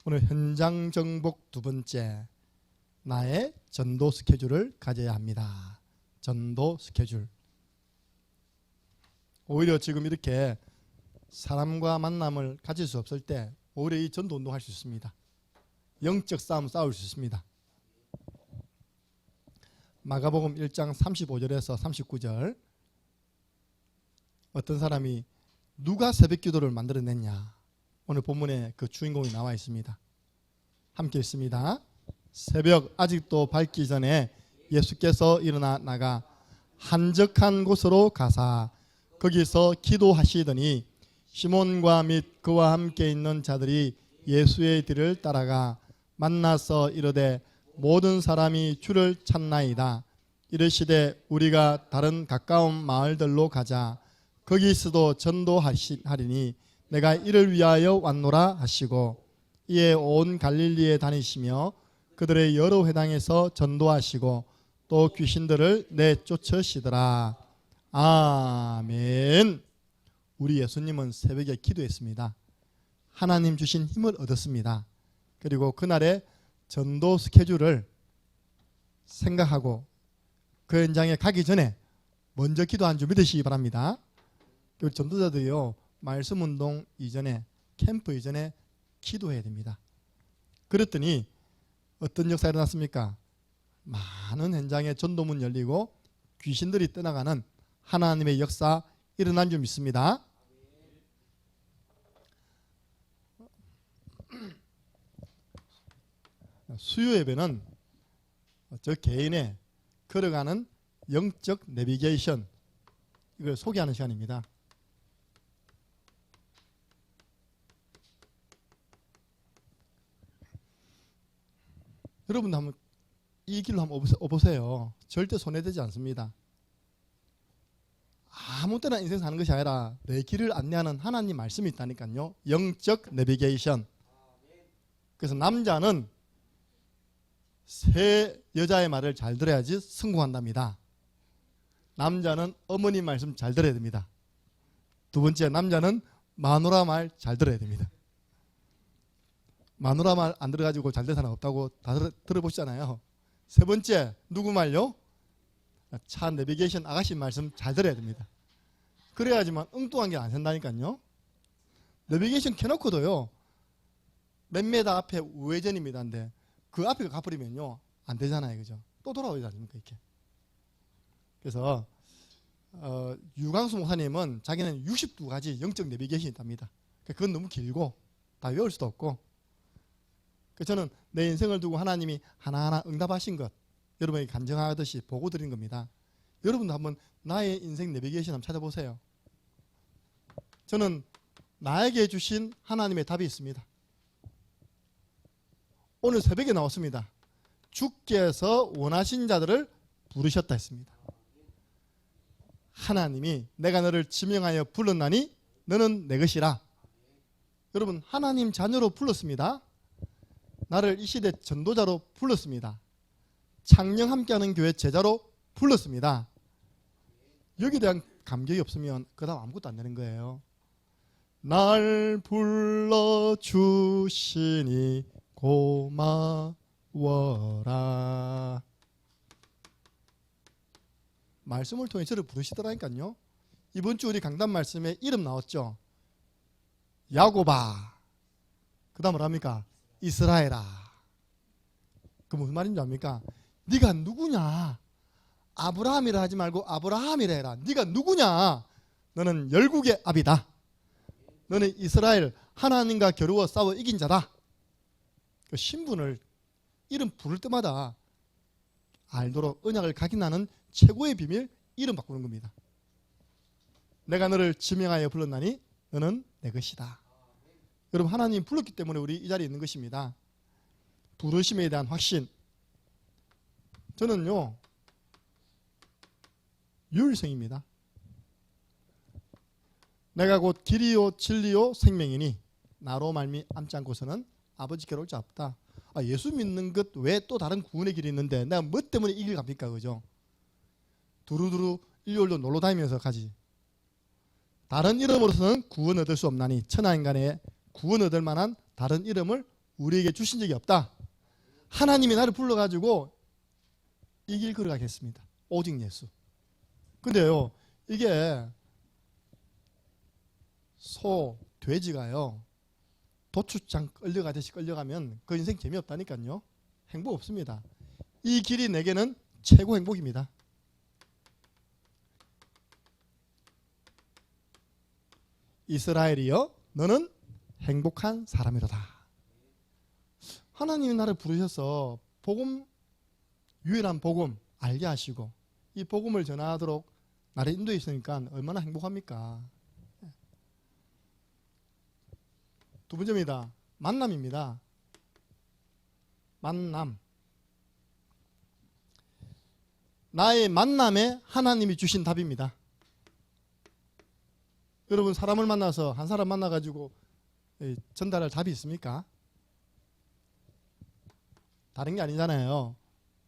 오늘 현장 정복 두 번째, 나의 전도 스케줄을 가져야 합니다. 전도 스케줄. 오히려 지금 이렇게 사람과 만남을 가질 수 없을 때 오히려 이 전도 운동할 수 있습니다. 영적 싸움 싸울 수 있습니다. 마가복음 1장 35절에서 39절, 어떤 사람이 누가 새벽기도를 만들어냈냐, 오늘 본문에 그 주인공이 나와 있습니다. 함께 읽습니다. 새벽 아직도 밝기 전에 예수께서 일어나 나가 한적한 곳으로 가사 거기서 기도하시더니 시몬과 및 그와 함께 있는 자들이 예수의 뒤를 따라가 만나서 이르되 모든 사람이 주를 찾나이다. 이르시되 우리가 다른 가까운 마을들로 가자. 거기서도 전도하리니 내가 이를 위하여 왔노라 하시고, 이에 온 갈릴리에 다니시며 그들의 여러 회당에서 전도하시고 또 귀신들을 내쫓으시더라. 아멘. 우리 예수님은 새벽에 기도했습니다. 하나님 주신 힘을 얻었습니다. 그리고 그날의 전도 스케줄을 생각하고 그 현장에 가기 전에 먼저 기도한 줄 믿으시기 바랍니다. 그리고 전도자들이요, 말씀 운동 이전에, 캠프 이전에 기도해야 됩니다. 그랬더니 어떤 역사가 일어났습니까? 많은 현장에 전도문 열리고 귀신들이 떠나가는 하나님의 역사 일어난 줄 믿습니다. 수요 예배는 저 개인의 걸어가는 영적 내비게이션, 이걸 소개하는 시간입니다. 여러분도 한번 이 길로 한번 오보세요. 절대 손해되지 않습니다. 아무 때나 인생 사는 것이 아니라 내 길을 안내하는 하나님 말씀이 있다니까요. 영적 내비게이션. 그래서 남자는 새 여자의 말을 잘 들어야지 성공한답니다. 남자는 어머니 말씀 잘 들어야 됩니다. 두 번째, 남자는 마누라 말 잘 들어야 됩니다. 마누라 말 안 들어가지고 잘 된 사람 없다고 다 들어보시잖아요. 세 번째, 누구 말요? 차 내비게이션 아가씨 말씀 잘 들어야 됩니다. 그래야지만 엉뚱한 게 안 된다니까요. 내비게이션 켜놓고도요, 몇 메다 앞에 우회전입니다인데 그 앞에 가버리면요 안 되잖아요, 그죠? 또 돌아오지 않습니까, 이렇게. 그래서 유광수 목사님은 자기는 62가지 영적 내비게이션이 있답니다. 그건 너무 길고 다 외울 수도 없고, 그래서 저는 내 인생을 두고 하나님이 하나하나 응답하신 것 여러분에게 간증하듯이 보고 드린 겁니다. 여러분도 한번 나의 인생 내비게이션 한번 찾아보세요. 저는 나에게 주신 하나님의 답이 있습니다. 오늘 새벽에 나왔습니다. 주께서 원하신 자들을 부르셨다 했습니다. 하나님이 내가 너를 지명하여 불렀나니 너는 내 것이라. 여러분, 하나님 자녀로 불렀습니다. 나를 이 시대 전도자로 불렀습니다. 창녕 함께하는 교회 제자로 불렀습니다. 여기에 대한 감격이 없으면 그 다음 아무것도 안 되는 거예요. 날 불러주시니 고마워라. 말씀을 통해 저를 부르시더라니까요. 이번 주 우리 강단 말씀에 이름 나왔죠. 야고바. 그 다음 뭐랍니까? 이스라엘아. 그 무슨 말인지 압니까? 네가 누구냐? 아브라함이라 하지 말고 아브라함이라 해라. 네가 누구냐? 너는 열국의 아비다. 너는 이스라엘 하나님과 겨루어 싸워 이긴 자다. 그 신분을 이름 부를 때마다 알도록 언약을 각인하는 최고의 비밀, 이름 바꾸는 겁니다. 내가 너를 지명하여 불렀나니 너는 내 것이다. 여러분, 하나님 불렀기 때문에 우리 이 자리에 있는 것입니다. 부르심에 대한 확신. 저는요, 유일성입니다. 내가 곧 길이요 진리요 생명이니 나로 말미암지 않고서는 아버지께로 올 자 없다. 예수 믿는 것 외에 또 다른 구원의 길이 있는데 내가 뭐 때문에 이 길 갑니까, 그죠? 두루두루 일요일로 놀러 다니면서 가지. 다른 이름으로서는 구원 얻을 수 없나니 천하인간에 구원 얻을 만한 다른 이름을 우리에게 주신 적이 없다. 하나님이 나를 불러가지고 이 길 걸어가겠습니다. 오직 예수. 근데요, 이게 소, 돼지가요, 도축장 끌려가듯이 끌려가면 그 인생 재미없다니까요. 행복 없습니다. 이 길이 내게는 최고 행복입니다. 이스라엘이여, 너는 행복한 사람이로다. 하나님이 나를 부르셔서 복음, 유일한 복음 알게 하시고 이 복음을 전하도록 나를 인도해 있으니까 얼마나 행복합니까? 두 번째입니다. 만남입니다. 만남. 나의 만남에 하나님이 주신 답입니다. 여러분, 사람을 만나서 한 사람 만나가지고 전달할 답이 있습니까? 다른 게 아니잖아요.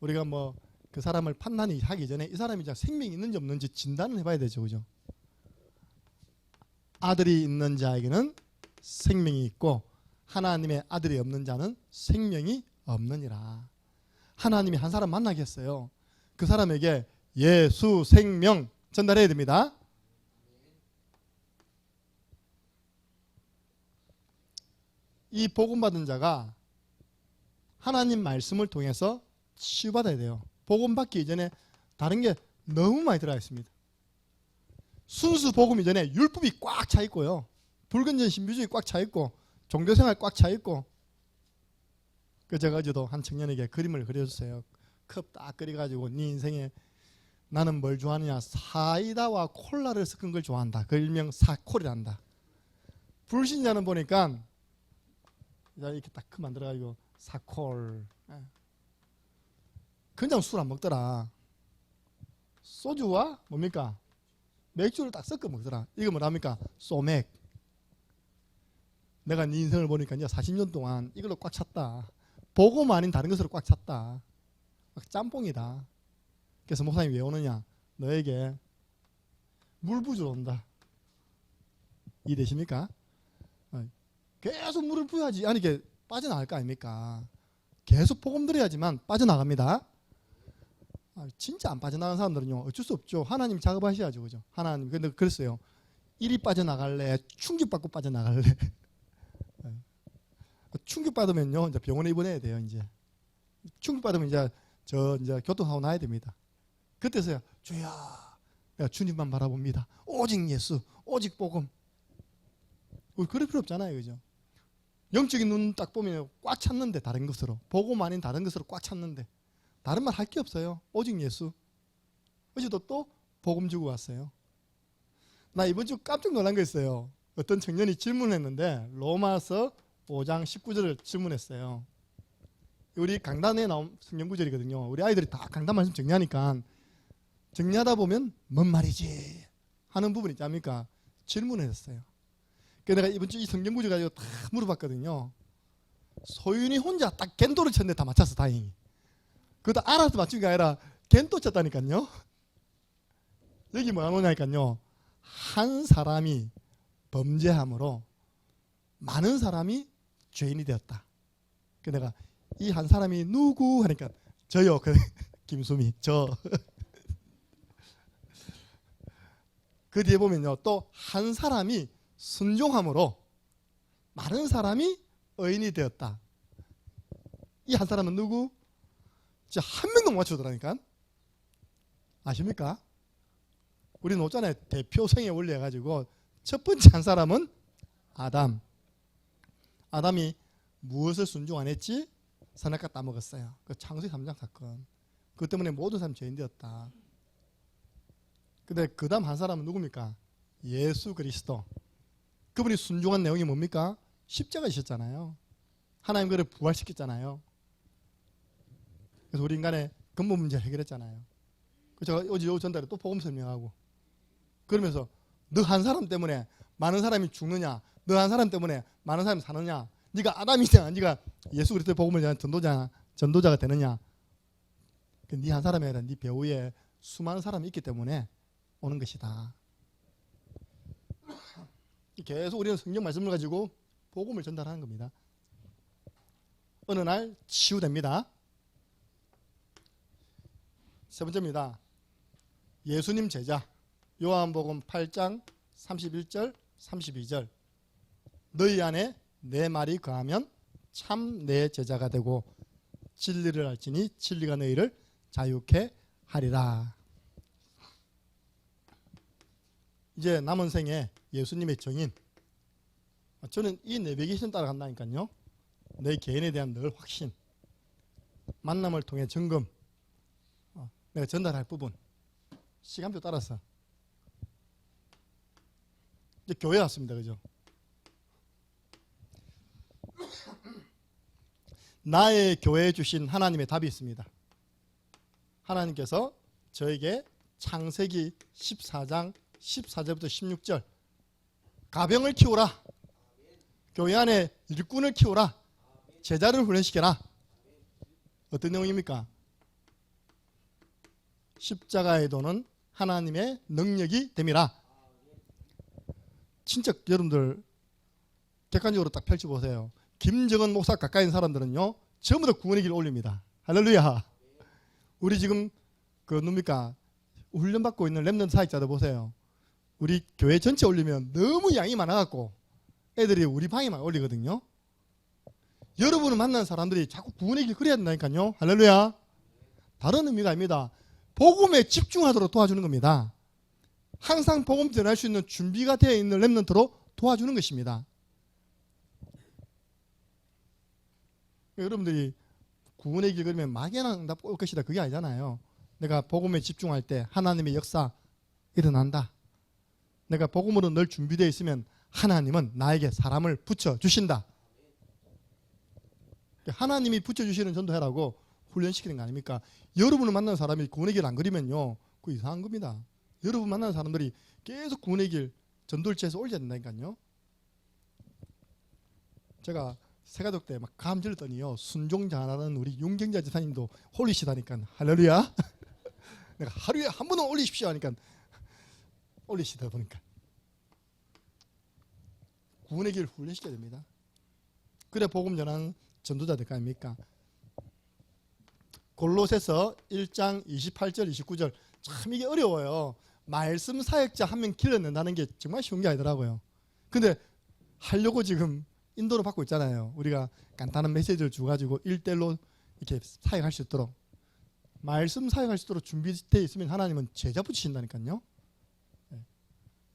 우리가 뭐 그 사람을 판단하기 전에 이 사람이 생명이 있는지 없는지 진단을 해봐야 되죠. 그죠? 아들이 있는 자에게는 생명이 있고 하나님의 아들이 없는 자는 생명이 없느니라. 하나님이 한 사람 만나겠어요. 그 사람에게 예수 생명 전달해야 됩니다. 이 복음 받은 자가 하나님 말씀을 통해서 치유받아야 돼요. 복음 받기 이전에 다른 게 너무 많이 들어가 있습니다. 순수 복음 이전에 율법이 꽉 차 있고요. 불건전 신비주의 꽉 차 있고 종교생활 꽉 차 있고. 그 제가 어제도 한 청년에게 그림을 그려줬어요. 컵 딱 끓여가지고 네 인생에 나는 뭘 좋아하느냐, 사이다와 콜라를 섞은 걸 좋아한다. 그 일명 사콜이란다. 불신자는 보니까 이렇게 딱 만들어가지고 사콜, 그냥 술 안 먹더라. 소주와 뭡니까? 맥주를 딱 섞어 먹더라. 이거 뭐랍니까? 소맥. 내가 네 인생을 보니까 이제 40년 동안 이걸로 꽉 찼다. 복음 아닌 다른 것으로 꽉 찼다. 막 짬뽕이다. 그래서 목사님이 왜 오느냐? 너에게 물 부주러 온다. 이해되십니까? 계속 물을 부어야지. 아니, 이게 빠져나갈 거 아닙니까? 계속 복음 드려야지만 빠져나갑니다. 진짜 안 빠져나가는 사람들은요, 어쩔 수 없죠. 하나님 작업하셔야죠. 그죠? 하나님. 근데 그랬어요. 이리 빠져나갈래? 충격받고 빠져나갈래? 충격받으면요, 이제 병원에 입원해야 돼요, 이제. 충격받으면 이제 교통사고 나야 됩니다. 그때서야, 주야, 내가 주님만 바라봅니다. 오직 예수, 오직 복음. 그럴 필요 없잖아요, 그죠? 영적인 눈 딱 보면 꽉 찼는데, 다른 것으로. 복음 아닌 다른 것으로 꽉 찼는데. 다른 말 할 게 없어요. 오직 예수. 어제도 또 복음 주고 왔어요. 나 이번 주 깜짝 놀란 거 있어요. 어떤 청년이 질문했는데 로마서 5장 19절을 질문했어요. 우리 강단에 나온 성경 구절이거든요. 우리 아이들이 다 강단 말씀 정리하니까 정리하다 보면 뭔 말이지 하는 부분 있지 않습니까? 질문을 했어요. 그래서 내가 이번 주 이 성경 구절 가지고 다 물어봤거든요. 소윤이 혼자 딱 겐도를 쳤는데 다 맞췄어, 다행히. 그것도 알아서 맞춘 게 아니라 겐도 쳤다니까요. 여기 뭐가 나오냐니까요. 한 사람이 범죄함으로 많은 사람이 죄인이 되었다. 그래서 내가 이 한 사람이 누구 하니까 저요. 김수미, 저. 그 뒤에 보면요. 또 한 사람이 순종함으로 많은 사람이 의인이 되었다. 이 한 사람은 누구? 진짜 한 명도 못 맞추더라니까. 아십니까? 우리는 없잖아요. 대표성의 원리 해가지고 첫 번째 한 사람은 아담. 아담이 무엇을 순종 안 했지? 선악과 따먹었어요. 그 창세기 3장 사건. 그것 때문에 모든 사람이 죄인 되었다. 근데 그 다음 한 사람은 누굽니까? 예수 그리스도. 그분이 순종한 내용이 뭡니까? 십자가 지셨잖아요. 하나님 그를 부활시켰잖아요. 그래서 우리 인간의 근본 문제를 해결했잖아요. 제가 어제 전달에 또 복음 설명하고 그러면서 너 한 사람 때문에 많은 사람이 죽느냐? 너 한 사람 때문에 많은 사람이 사느냐? 네가 아담이냐? 네가 예수 그리스도의 복음을 전한 전도자가 되느냐? 네 한 사람이 아니라 네 배후에 수많은 사람이 있기 때문에 오는 것이다. 계속 우리는 성경 말씀을 가지고 복음을 전달하는 겁니다. 어느 날 치유됩니다. 세 번째입니다. 예수님 제자. 요한복음 8장 31절 32절. 너희 안에 내 말이 거하면 참 내 제자가 되고 진리를 알지니 진리가 너희를 자유케 하리라. 이제 남은 생에 예수님의 정인. 저는 이 내비게이션 따라간다니까요. 내 개인에 대한 늘 확신, 만남을 통해 점검, 내가 전달할 부분, 시간표 따라서 이제 교회 왔습니다. 그죠? 나의 교회에 주신 하나님의 답이 있습니다. 하나님께서 저에게 창세기 14장 14절부터 16절 가병을 키우라, 교회 안에 일꾼을 키우라, 제자를 훈련시켜라. 어떤 내용입니까? 십자가의 도는 하나님의 능력이 됨이라. 진짜 여러분들 객관적으로 딱 펼쳐보세요. 김정은 목사 가까이 있는 사람들은요 전부 다 구원의 길을 올립니다. 할렐루야. 우리 지금 그 뭡니까 훈련받고 있는 렘넌트 사역자들 보세요. 우리 교회 전체 올리면 너무 양이 많아갖고 애들이 우리 방에만 올리거든요. 여러분을 만난 사람들이 자꾸 구원의 길 그려야 된다니까요. 할렐루야. 다른 의미가 아닙니다. 복음에 집중하도록 도와주는 겁니다. 항상 복음 전할 수 있는 준비가 되어 있는 렘넌트로 도와주는 것입니다. 여러분들이 구원의 길 그러면 막연한 올 것이다 그게 아니잖아요. 내가 복음에 집중할 때 하나님의 역사 일어난다. 내가 복음으로 늘 준비되어 있으면 하나님은 나에게 사람을 붙여주신다. 하나님이 붙여주시는 전도해라고 훈련시키는 거 아닙니까? 여러분을 만나는 사람이 구원의 길 안 그리면요 그거 이상한 겁니다. 여러분 만나는 사람들이 계속 구원의 길 전도를 취해서 올려야 된다니까요. 제가 세가족 때 막 감질렀더니요 순종 잘하는 우리 윤경자 지사님도 올리시다니까. 할렐루야. 내가 하루에 한 번은 올리십시오 하니까 올리시다 보니까 구원의 길을 훈련시켜야 됩니다. 그래 복음 전하는 전도자 될 거 아닙니까? 골로새서 1장 28절 29절 참 이게 어려워요. 말씀 사역자 한 명 길러낸다는 게 정말 쉬운 게 아니더라고요. 근데 하려고 지금 인도를 받고 있잖아요. 우리가 간단한 메시지를 주가지고 1대1로 이렇게 사역할 수 있도록 말씀 사역할 수 있도록 준비되어 있으면 하나님은 제자 붙이신다니까요.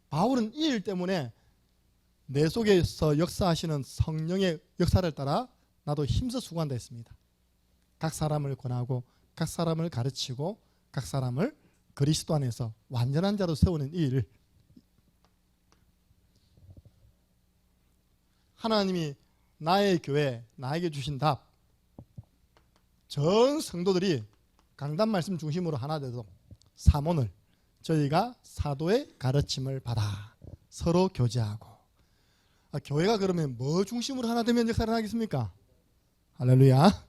바울은 이 일 때문에 내 속에서 역사하시는 성령의 역사를 따라 나도 힘써 수고한다 했습니다. 각 사람을 권하고 각 사람을 가르치고 각 사람을 그리스도 안에서 완전한 자로 세우는 이 일. 하나님이 나의 교회 나에게 주신 답. 전 성도들이 강단 말씀 중심으로 하나 되도록 사모를 저희가 사도의 가르침을 받아 서로 교제하고. 교회가 그러면 뭐 중심으로 하나 되면 역사를 하겠습니까? 할렐루야.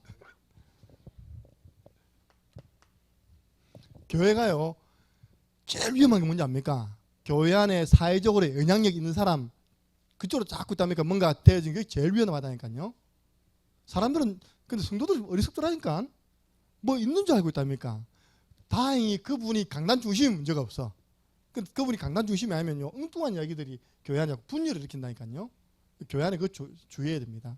교회가요 제일 위험한 게 뭔지 압니까? 교회 안에 사회적으로 영향력 있는 사람 그쪽으로 자꾸 있다니까 뭔가 되어진 게 제일 위험하다니까요. 사람들은 근데 성도들 어리석더라니까 뭐 있는 줄 알고 있답니까? 다행히 그분이 강단 중심이 문제가 없어. 그분이 강단 중심이 아니면요 엉뚱한 이야기들이 교회 안에 분열을 일으킨다니까요. 교회 안에 그거 주의해야 됩니다.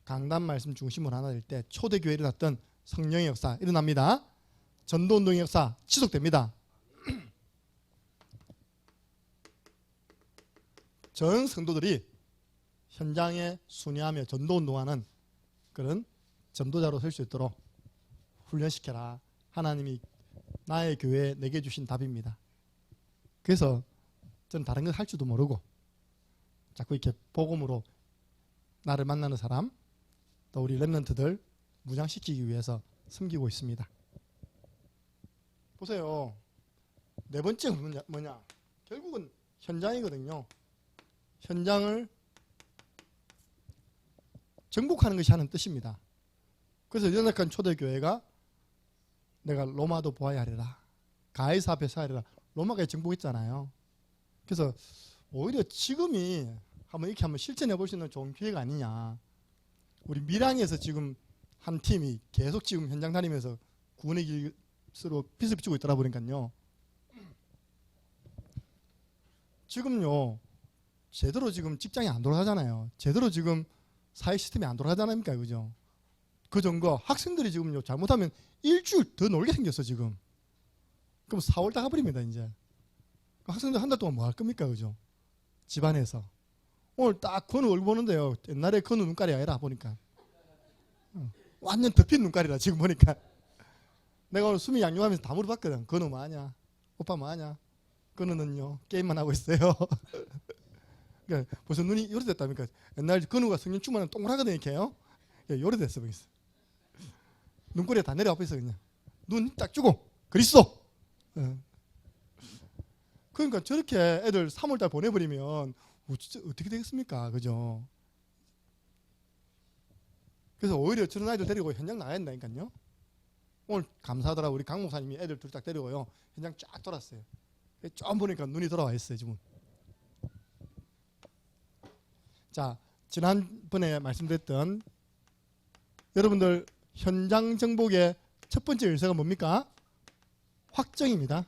강단 말씀 중심으로 하나 될 때 초대교회에 일어났던 성령의 역사 일어납니다. 전도운동의 역사 지속됩니다. 전 성도들이 현장에 순회하며 전도운동하는 그런 전도자로 설 수 있도록 훈련시켜라. 하나님이 나의 교회에 내게 주신 답입니다. 그래서 저는 다른 걸 할 줄도 모르고 자꾸 이렇게 복음으로 나를 만나는 사람 또 우리 렘넌트들 무장시키기 위해서 섬기고 있습니다. 보세요. 네 번째가 뭐냐? 결국은 현장이거든요. 현장을 정복하는 것이 하는 뜻입니다. 그래서 연약한 초대교회가 내가 로마도 보아야 하리라. 가이사 앞에서 하리라. 로마가 정복했잖아요. 그래서 오히려 지금이 한번 이렇게 한번 실천해 볼 수 있는 좋은 기회가 아니냐. 우리 밀양에서 지금 한 팀이 계속 지금 현장 다니면서 구원의 길으로 빛을 비추고 있더라 보니까요. 지금요 제대로 지금 직장이 안 돌아가잖아요. 제대로 지금 사회 시스템이 안 돌아가잖아요. 그죠? 그 전과 학생들이 지금요 잘못하면 일주일 더 놀게 생겼어 지금. 그럼 4월 다 가버립니다 이제. 학생들 한 달 동안 뭐 할 겁니까 그죠? 집안에서 오늘 딱 건우 얼굴 보는데요. 옛날에 건우 눈깔이 아니라 보니까 완전 덮인 눈깔이라 지금 보니까. 내가 오늘 수미 양육하면서 다 물어봤거든. 건우 뭐하냐? 오빠 뭐하냐? 건우는요 게임만 하고 있어요. 그러니까 벌써 눈이 요래 됐답니까? 옛날 건우가 성령 충만은 동그랗거든 이렇게요. 요래 됐어 보이스. 눈꼬리가 다 내려와 있어 그냥. 눈 딱 주고 그리스도. 그러니까 저렇게 애들 3월달 보내버리면 진짜 어떻게 되겠습니까? 그죠? 그래서 오히려 저런 아이들 데리고 현장 나가야 된다니까요. 오늘 감사하더라고 우리 강 목사님이 애들 둘 딱 데리고요 현장 쫙 돌았어요. 좀 보니까 눈이 돌아와 있어요 지금. 자, 지난번에 말씀드렸던 여러분들 현장 정복의 첫 번째 열쇠가 뭡니까? 확정입니다.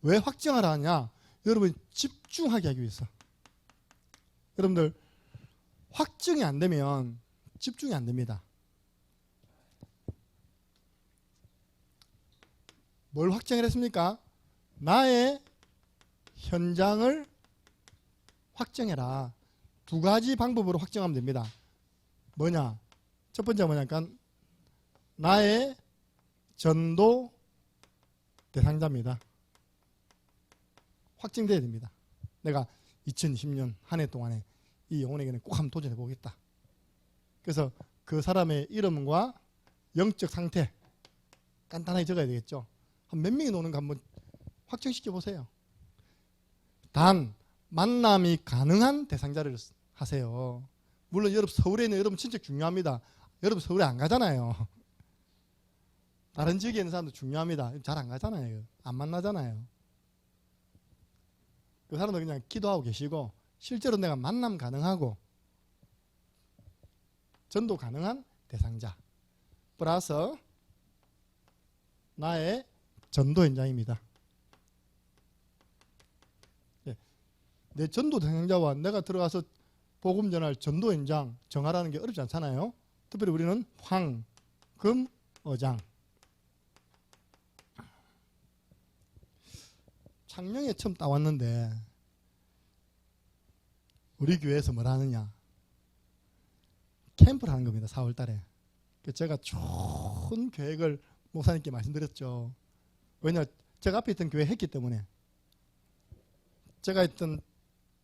왜 확정하라 하냐? 여러분 집중하게 하기 위해서. 여러분들 확정이 안 되면 집중이 안 됩니다. 뭘 확정을 했습니까? 나의 현장을 확정해라. 두 가지 방법으로 확정하면 됩니다. 뭐냐? 첫 번째가 뭐냐니까 나의 전도 대상자입니다. 확정돼야 됩니다. 내가 2020년 한 해 동안에 이 영혼에게는 꼭 한번 도전해 보겠다. 그래서 그 사람의 이름과 영적 상태 간단하게 적어야 되겠죠. 한 몇 명이 노는가 한번 확정시켜 보세요. 단 만남이 가능한 대상자를 하세요. 물론 여러분 서울에 있는 여러분 진짜 중요합니다. 여러분 서울에 안 가잖아요. 다른 지역에 있는 사람도 중요합니다. 잘 안 가잖아요. 안 만나잖아요. 그 사람들 그냥 기도하고 계시고 실제로 내가 만남 가능하고 전도 가능한 대상자 플러스 나의 전도 현장입니다. 내 전도 대상자와 내가 들어가서 복음 전할 전도 현장 정하라는 게 어렵지 않잖아요. 특별히 우리는 황, 금, 어장. 창녕에 처음 따왔는데 우리 교회에서 뭐라 하느냐? 캠프를 하는 겁니다. 4월 달에. 제가 좋은 계획을 목사님께 말씀드렸죠. 왜냐 제가 앞에 있던 교회 했기 때문에. 제가 있던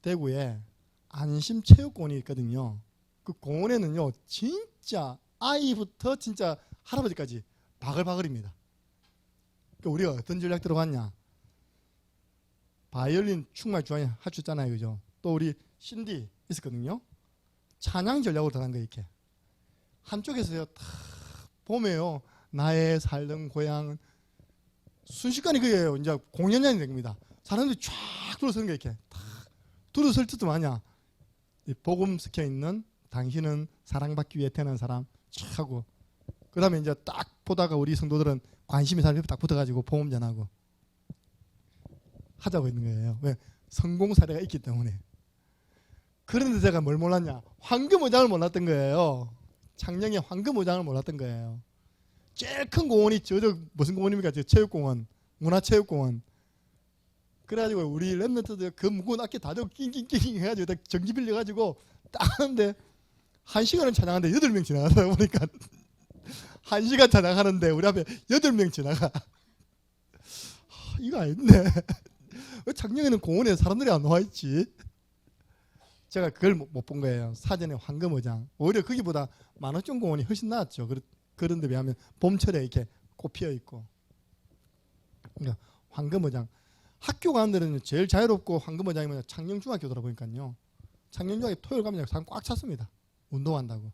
대구에 안심체육공원이 있거든요. 그 공원에는요 진짜 아이부터 진짜 할아버지까지 바글바글입니다. 그러니까 우리가 어떤 전략 들어갔냐? 바이올린 충만 주한이 하셨잖아요, 그죠? 또 우리 신디 있었거든요. 찬양 전략으로 들어간 거예요, 이렇게. 한쪽에서요 다 보면요 나의 살던 고향은 순식간에 그게 이제 공연장이 된 겁니다. 사람들이 쫙 둘러서는 게 이렇게 다 둘러설 듯도 마냐. 복음 스켜 있는 당신은 사랑받기 위해 태어난 사람 쫙 하고 그 다음에 이제 딱 보다가 우리 성도들은 관심이 사람이 딱 붙어가지고 복음 전하고 하자고 있는 거예요. 왜? 성공 사례가 있기 때문에. 그런데 제가 뭘 몰랐냐? 황금의장을 몰랐던 거예요. 창녕에 황금의장을 몰랐던 거예요. 제일 큰 공원이 저 무슨 공원입니까? 저 체육공원, 문화체육공원. 그래가지고 우리 랩런트들 그 무거운 악기 다 들고 낑낑낑 해가지고 다 전기 빌려가지고 딱 하는데 1시간은 찬양하는데 8명 지나가다 보니까 1시간 찬양하는데 우리 앞에 8명 지나가. 이거 아닌데 왜 창녕에는 공원에 사람들이 안 나와 있지? 제가 그걸 못 본 거예요. 사전에 황금의장. 오히려 거기보다 만원정 공원이 훨씬 나았죠. 그런데 비하면 봄철에 이렇게 꽃 피어 있고. 그러니까 황금의장. 학교 가는 데는 제일 자유롭고 황금의장이 뭐냐 창녕중학교더라 보니까요. 창녕중학교 토요일 가면 사람 꽉 찼습니다. 운동한다고.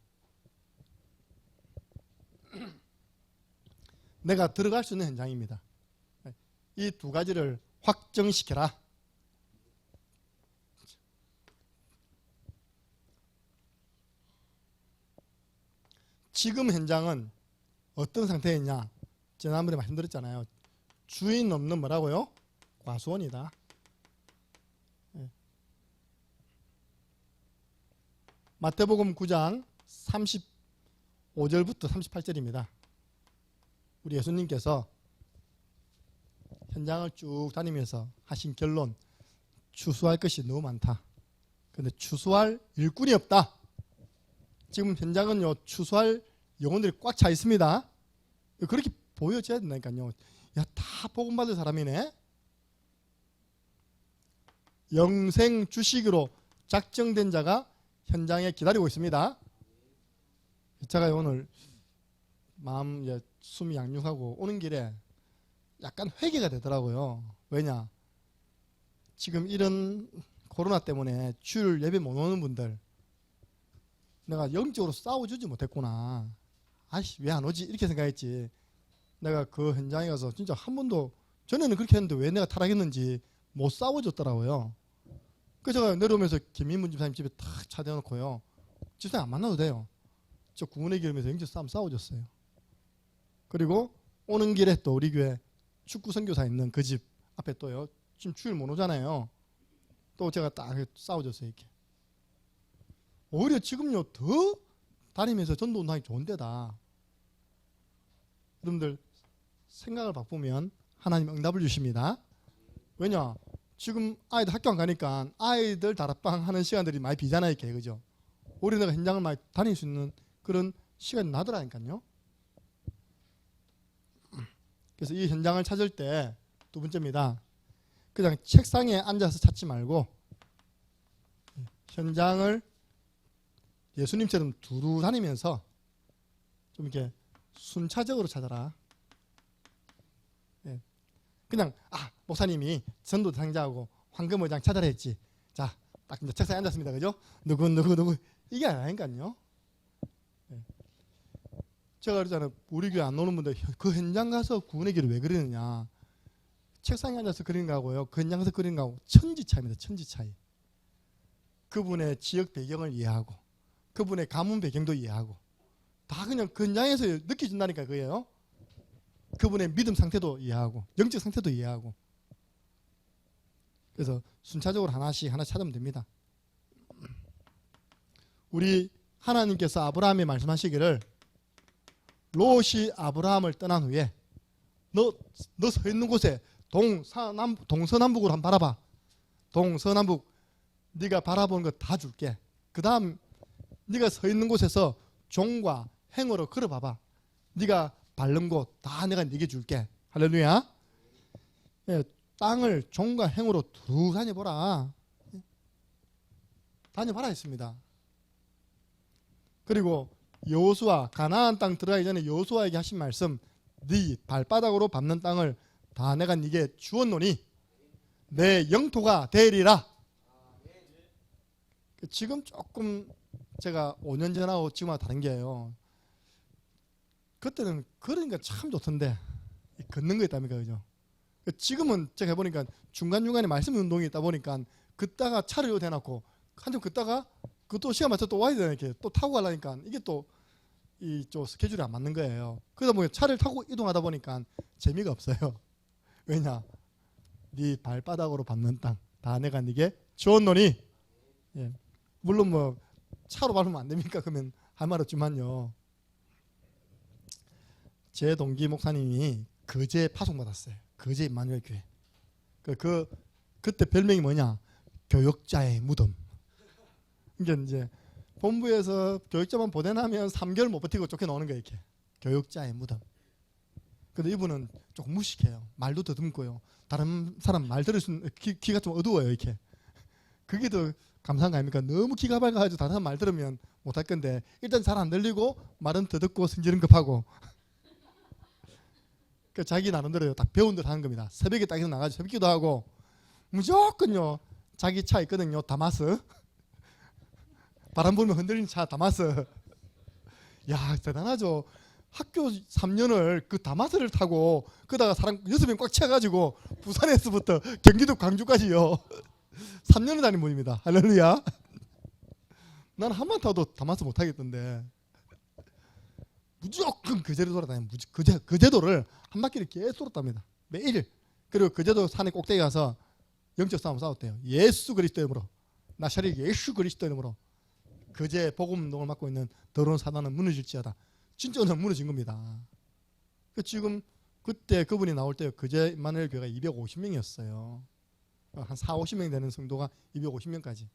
내가 들어갈 수 있는 현장입니다. 이 두 가지를 확정시켜라. 지금 현장은 어떤 상태였냐? 지난번에 말씀드렸잖아요. 주인 없는 뭐라고요? 과수원이다. 마태복음 9장 35절부터 38절입니다. 우리 예수님께서 현장을 쭉 다니면서 하신 결론, 추수할 것이 너무 많다. 그런데 추수할 일꾼이 없다. 지금 현장은요, 추수할 영혼들이 꽉 차 있습니다. 그렇게 보여져야 된다니까요. 야, 다 복음받을 사람이네. 영생 주식으로 작정된 자가 현장에 기다리고 있습니다. 제가 오늘 마음 숨이 양육하고 오는 길에 약간 회개가 되더라고요. 왜냐? 지금 이런 코로나 때문에 주일 예배 못 오는 분들, 내가 영적으로 싸워주지 못했구나. 아이씨, 왜 안 오지? 이렇게 생각했지. 내가 그 현장에 가서 진짜 한 번도, 전에는 그렇게 했는데 왜 내가 타락했는지 못 싸워줬더라고요. 그래서 제가 내려오면서 김민문 집사님 집에 탁 차대놓고요. 집사님 안 만나도 돼요. 저 구원의 길에서 영적 싸움 싸워줬어요. 그리고 오는 길에 또 우리 교회 축구 선교사 있는 그 집 앞에 또요. 지금 주일 못 오잖아요. 또 제가 딱 싸워줬어요. 이렇게. 오히려 지금요 더 다니면서 전도 운동하기 좋은 데다. 여러분들 생각을 바꾸면 하나님 응답을 주십니다. 왜냐? 지금 아이들 학교 안 가니까 아이들 다락방 하는 시간들이 많이 비잖아요. 이렇게. 그죠? 오히려 내가 현장을 많이 다닐 수 있는 그런 시간이 나더라니까요. 그래서 이 현장을 찾을 때 두 번째입니다. 그냥 책상에 앉아서 찾지 말고 현장을 예수님처럼 두루 다니면서 좀 이렇게 순차적으로 찾아라. 그냥 목사님이 전도 당자하고 황금의장 찾아라 했지. 자, 딱 이제 책상에 앉았습니다. 그죠? 누구 이게 아니니까요. 제가 그러잖아요. 우리 교회 안 오는 분들 그 현장 가서 구원의 길을 왜 그리느냐. 책상에 앉아서 그리는 거하고요. 그 현장 가서 그리는 거하고 천지 차이입니다. 천지 차이. 그분의 지역 배경을 이해하고 그분의 가문 배경도 이해하고 다 그냥 그 현장에서 느껴진다니까 그게요. 그분의 믿음 상태도 이해하고 영적 상태도 이해하고. 그래서 순차적으로 하나씩 찾으면 됩니다. 우리 하나님께서 아브라함에 말씀하시기를 롯이 아브라함을 떠난 후에 너 서 있는 곳에 동서남북으로 한번 바라봐. 동서남북 네가 바라보는 거 다 줄게. 그 다음 네가 서 있는 곳에서 종과 행어로 걸어봐봐. 네가 밟는 곳 다 내가 네게 줄게. 할렐루야. 땅을 종과 행어로 두루 다녀보라. 다녀봐라 했습니다. 그리고 여호수아 가나안 땅 들어가기 전에 여호수아에게 하신 말씀, 네 발바닥으로 밟는 땅을 다 내가 네게 주었노니 내 영토가 되리라. 지금 조금 제가 5년 전하고 지금하고 다른 게요. 그때는 그러니까 참 좋던데 걷는 거 있답니까, 그죠? 지금은 제가 해보니까 중간중간에 말씀 운동이 있다 보니까 걷다가 차를 대놓고 한참 걷다가 그것도 시간 맞춰 또 와야 되나 이렇게 또 타고 가려니까 이게 또 이 스케줄이 안 맞는 거예요. 그러다 보니 차를 타고 이동하다 보니까 재미가 없어요. 왜냐? 네 발바닥으로 밟는 땅 다 내가 네게 주었노니. 물론 뭐 차로 밟으면 안 됩니까? 그러면 할 말 없지만요. 제 동기 목사님이 거제 파송받았어요. 거제 임마누엘 교회. 그때 별명이 뭐냐? 교역자의 무덤. 그러니까 이제 본부에서 교역자만 보내나면 3개월 못 버티고 쫓겨나오는 거예요. 이렇게. 교역자의 무덤. 근데 이분은 조금 무식해요. 말도 더듬고요. 다른 사람 말 들을 수 있는 귀가 좀 어두워요. 이렇게. 그게 더 감사한 거 아닙니까? 너무 기가 밝아가지고 다른 사람 말 들으면 못할 건데 일단 잘 안 들리고 말은 더 듣고 성질은 급하고. 그 자기 나름대로 딱 배운 대로 하는 겁니다. 새벽에 딱 나가서 새벽기도 하고 무조건요. 자기 차 있거든요. 다마스. 바람 불면 흔들리는 차 다마스. 야, 대단하죠. 학교 3년을 그 다마스를 타고 그다가 사람 6명 꽉 채가지고 부산에서부터 경기도 광주까지요. 3년을 다닌 분입니다. 할렐루야. 난 한 번 타도 다마스 못 하겠던데. 무조건 그 제로 돌아다니는 그 제도를 한 바퀴를 계속 돌았답니다. 매일. 그리고 그 제도 산에 꼭대기 가서 영적 싸움 싸웠대요. 예수 그리스도 이름으로, 나사렛 예수 그리스도 이름으로 그제 복음 운동을 맡고 있는 더러운 사단은 무너질지어다. 진짜 오늘 무너진 겁니다. 지금 그때 그분이 나올 때 그제 임마누엘 교회가 250명이었어요. 한 4, 50명 되는 성도가 250명까지.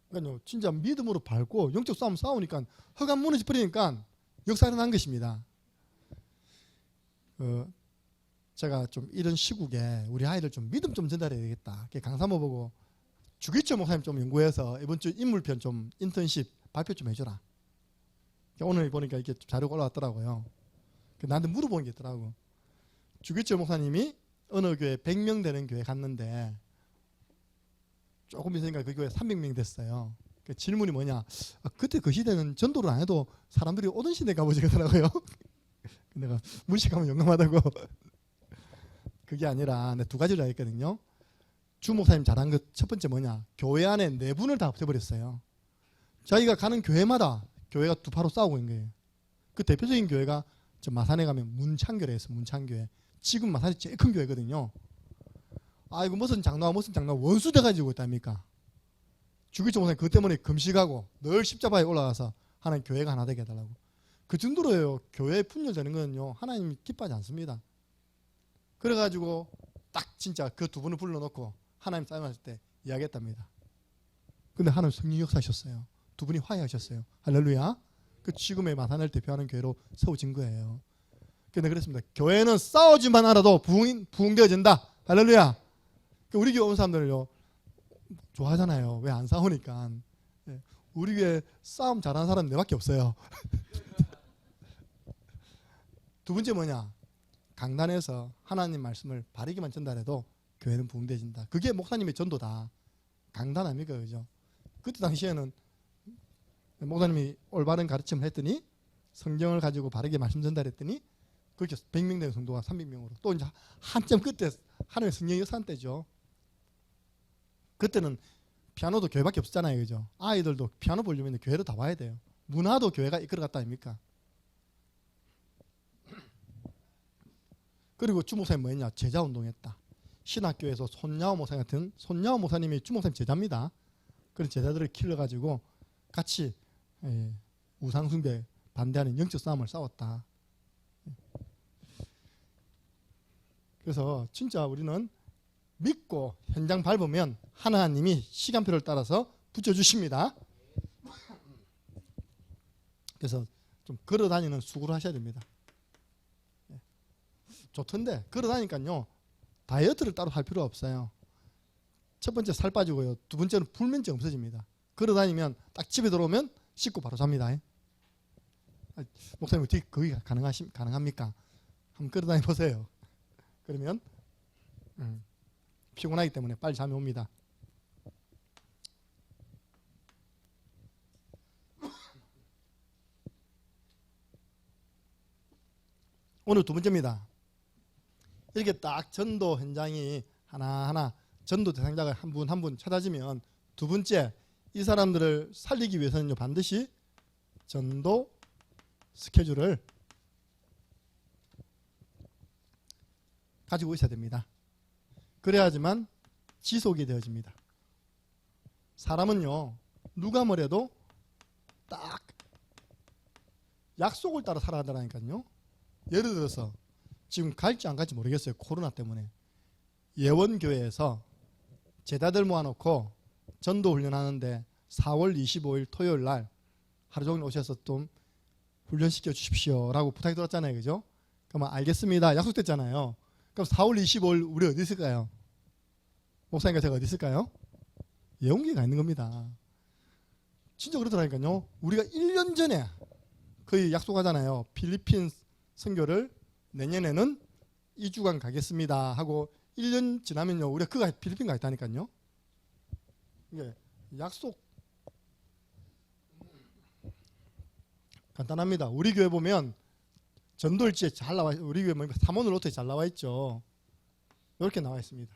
그러니까요, 진짜 믿음으로 밟고 영적 싸움 싸우니까 허감 무너져 버리니까 역사가 난 것입니다. 제가 좀 이런 시국에 우리 아이들 좀 믿음 좀 전달해야 되겠다. 강사모 보고 주기철 목사님 좀 연구해서 이번 주 인물편 좀 인턴십 발표 좀 해줘라. 오늘 보니까 이렇게 자료가 올라왔더라고요. 나한테 물어보는 게 있더라고. 주기철 목사님이 어느 교회 100명 되는 교회 갔는데 조금 있으니까 그 교회 300명 됐어요. 그 질문이 뭐냐? 그때 그 시대는 전도를 안 해도 사람들이 오던 시대 가보지 그러더라고요. 내가 무식하면 용감하다고. 그게 아니라 내가 두 가지를 알겠거든요. 주 목사님 잘한 것 첫 번째 뭐냐? 교회 안에 내분을 다 없애버렸어요. 자기가 가는 교회마다 교회가 두 파로 싸우고 있는 거예요. 그 대표적인 교회가 저 마산에 가면 문창교회에서 문창교회. 지금 마산이 제일 큰 교회거든요. 아이고 무슨 장로와 원수 돼가지고 있답니까? 주기철 목사님 그것 때문에 금식하고 늘 십자가에 올라가서 하나님 교회가 하나 되게 해달라고. 그 정도로요. 교회 분열되는 거는요 하나님이 기뻐하지 않습니다. 그래가지고 딱 진짜 그 두 분을 불러놓고 하나님 싸움하실 때 이야기했답니다. 근데 하나님 성령 역사하셨어요. 두 분이 화해하셨어요. 할렐루야. 그 지금의 마산을 대표하는 교회로 세워진 거예요. 그런데 그랬습니다. 교회는 싸우지만 알아도 부흥되어진다. 할렐루야. 우리 교회 온 사람들은요 좋아하잖아요. 왜 안 싸우니까. 우리 교회 싸움 잘하는 사람 내밖에 없어요. 두 번째 뭐냐? 강단에서 하나님 말씀을 바르게만 전달해도 교회는 부흥되어진다. 그게 목사님의 전도다. 강단 아닙니까? 그죠? 그때 당시에는 목사님이 올바른 가르침을 했더니 성경을 가지고 바르게 말씀 전달했더니 그렇게 100명 되는 성도가 300명으로 또 이제 한참 그때 하나님의 성령 역사 때죠. 그때는 피아노도 교회밖에 없었잖아요. 그죠? 아이들도 피아노 보려면 교회로 다 와야 돼요. 문화도 교회가 이끌어갔다 아닙니까? 그리고 주목사님 뭐였냐? 제자운동했다. 신학교에서 손야호 목사님 같은 손야호 목사님이 주목사님 제자입니다. 그런 제자들을 길러가지고 같이 우상숭배 반대하는 영적 싸움을 싸웠다. 그래서 진짜 우리는 믿고 현장 밟으면 하나님이 시간표를 따라서 붙여주십니다. 그래서 좀 걸어다니는 수고를 하셔야 됩니다. 좋던데 걸어다니까요 다이어트를 따로 할 필요 없어요. 첫 번째 살 빠지고요. 두 번째는 불면증 없어집니다. 걸어다니면 딱 집에 들어오면 씻고 바로 잡니다. 목사님 어떻게 거기 가능합니까? 한번 걸어다니 보세요. 그러면 피곤하기 때문에 빨리 잠이 옵니다. 오늘 두 번째입니다. 이렇게 딱 전도 현장이 하나하나 전도 대상자가 한 분 한 분 찾아지면 두 번째 이 사람들을 살리기 위해서는 반드시 전도 스케줄을 가지고 있어야 됩니다. 그래야지만 지속이 되어집니다. 사람은요 누가 뭐래도 딱 약속을 따라 살아간다니까요. 예를 들어서 지금 갈지 안 갈지 모르겠어요. 코로나 때문에. 예원교회에서 제자들 모아놓고 전도 훈련하는데 4월 25일 토요일 날 하루 종일 오셔서 좀 훈련시켜 주십시오 라고 부탁이 들었잖아요. 그죠? 그러면 알겠습니다. 약속됐잖아요. 그럼 4월 25일 우리 어디 있을까요? 목사님과 제가 어디 있을까요? 예원교회에 가 있는 겁니다. 진짜 그러더라니까요. 우리가 1년 전에 거의 약속하잖아요. 필리핀 선교를 내년에는 2주간 가겠습니다 하고 1년 지나면요 우리가 그가 필리핀 가 있다니까요. 이게 약속 간단합니다. 우리 교회 보면 전도일지에 잘 나와 있어요. 우리 교회 보면 3원 로트에 잘 나와 있죠. 이렇게 나와 있습니다.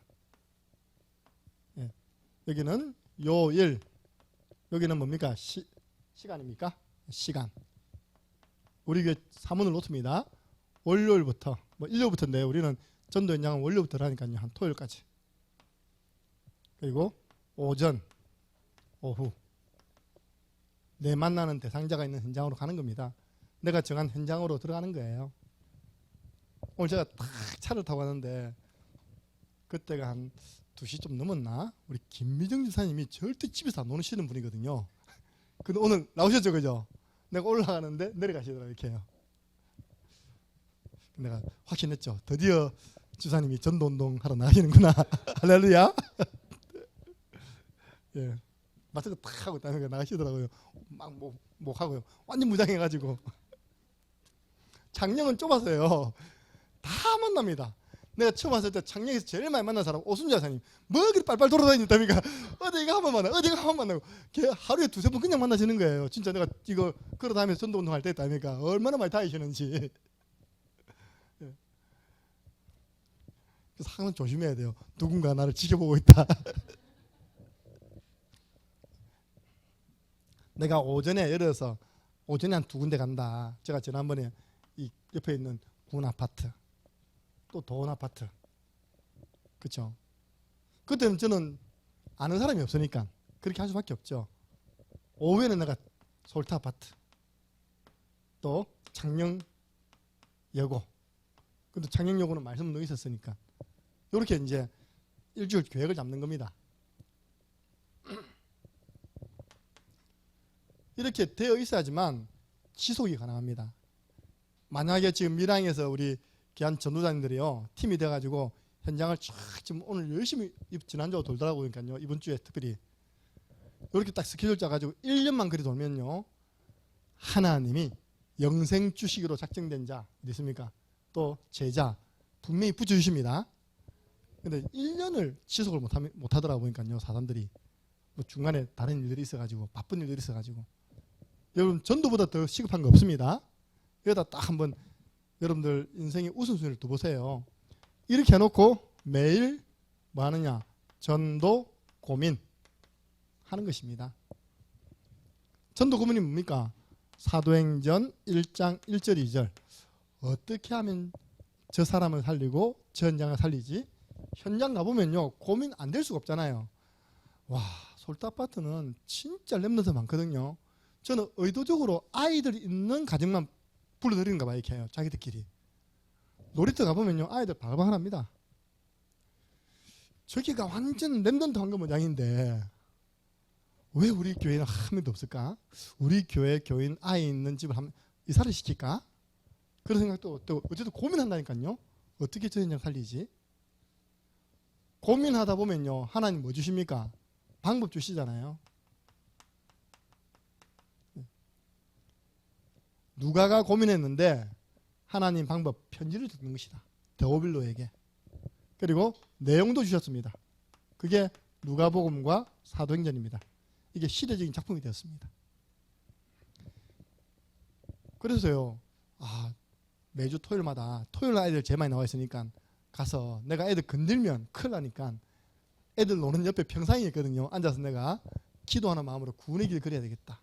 예. 여기는 요일, 여기는 뭡니까? 시간입니까? 시간. 우리 교회 사문을 놓습니다. 월요일부터 뭐 일요일부터인데 우리는 전도 현장은 월요일부터 하니까요. 한 토요일까지. 그리고 오전, 오후 내 만나는 대상자가 있는 현장으로 가는 겁니다. 내가 정한 현장으로 들어가는 거예요. 오늘 제가 딱 차를 타고 가는데 그때가 한 2시 좀 넘었나? 우리 김미정 지사님이 절대 집에서 안 노시는 분이거든요. 근데 오늘 나오셨죠, 그죠? 내가 올라가는데 내려가시더라고요, 이렇게요. 내가 확신했죠. 드디어 주사님이 전도운동 하러 나가시는구나. 할렐루야. 예. 마스크 탁 하고 있다니까 나가시더라고요. 막 목 하고요. 완전 무장해가지고. 장령은 좁아서요. 다 만납니다. 내가 처음 왔을 때 장령에서 제일 많이 만난 사람 오순자 사님. 뭐 그렇게 빨빨 돌아다닌답니까? 어디가 한 번 만나고 어디가 한 번 만나고 걔 하루에 2-3번 그냥 만나시는 거예요. 진짜 내가 이거 걸어다니면서 전도운동 할 때 했다니까 얼마나 많이 다니시는지. 예. 그래서 항상 조심해야 돼요. 누군가 나를 지켜보고 있다. 내가 오전에 예를 들어서 오전에 한 2군데 간다. 제가 지난번에 이 옆에 있는 군 아파트 또 도원 아파트 그렇죠. 그때는 저는 아는 사람이 없으니까 그렇게 할 수밖에 없죠. 오후에는 내가 서울타 아파트 또 창녕여고 근데 창녕여고는 말씀 놓여 있었으니까 이렇게 이제 일주일 계획을 잡는 겁니다. 이렇게 되어 있어야지만 지속이 가능합니다. 만약에 지금 밀양에서 우리 귀한 전도자님들이요 팀이 돼가지고 현장을 쫙 지금 오늘 열심히 지난주에 돌더라고요. 그러니까요 이번 주에 특별히 이렇게 딱 스케줄 짜가지고 1년만 그리 돌면요 하나님이 영생 주시기로 작정된 자 어디 있습니까? 또 제자 분명히 붙여주십니다. 근데 1년을 지속을 못하더라고요. 그러니까요 사람들이 뭐 중간에 다른 일들이 있어가지고 바쁜 일들이 있어가지고 여러분 전도보다 더 시급한 거 없습니다. 여기다 딱 한번 여러분들 인생의 우선순위를 둬보세요. 이렇게 해놓고 매일 뭐 하느냐 전도 고민 하는 것입니다. 전도 고민이 뭡니까? 사도행전 1장 1절 2절 어떻게 하면 저 사람을 살리고 저 현장을 살리지? 현장 가보면요 고민 안 될 수가 없잖아요. 와 솔타 아파트는 진짜 랩런트 많거든요. 저는 의도적으로 아이들이 있는 가정만 불러들이는가 봐요. 이렇게 해요. 자기들끼리. 놀이터 가보면요 아이들 바글바글합니다. 저기가 완전 랩런트 황금 모양인데 왜 우리 교회는 한 명도 없을까? 우리 교회 교인 아이 있는 집을 한번 이사를 시킬까? 그런 생각도 또 어쨌든 고민한다니까요. 어떻게 저 현장 살리지? 고민하다 보면요 하나님 뭐 주십니까? 방법 주시잖아요. 누가가 고민했는데 하나님 방법 편지를 듣는 것이다. 데오빌로에게. 그리고 내용도 주셨습니다. 그게 누가복음과 사도행전입니다. 이게 시대적인 작품이 되었습니다. 그래서요 매주 토요일마다 토요일 아이들 제일 많이 나와 있으니까 가서 내가 애들 건들면 큰일 나니까 애들 노는 옆에 평상이 있거든요. 앉아서 내가 기도하는 마음으로 구원의 길 그려야 되겠다.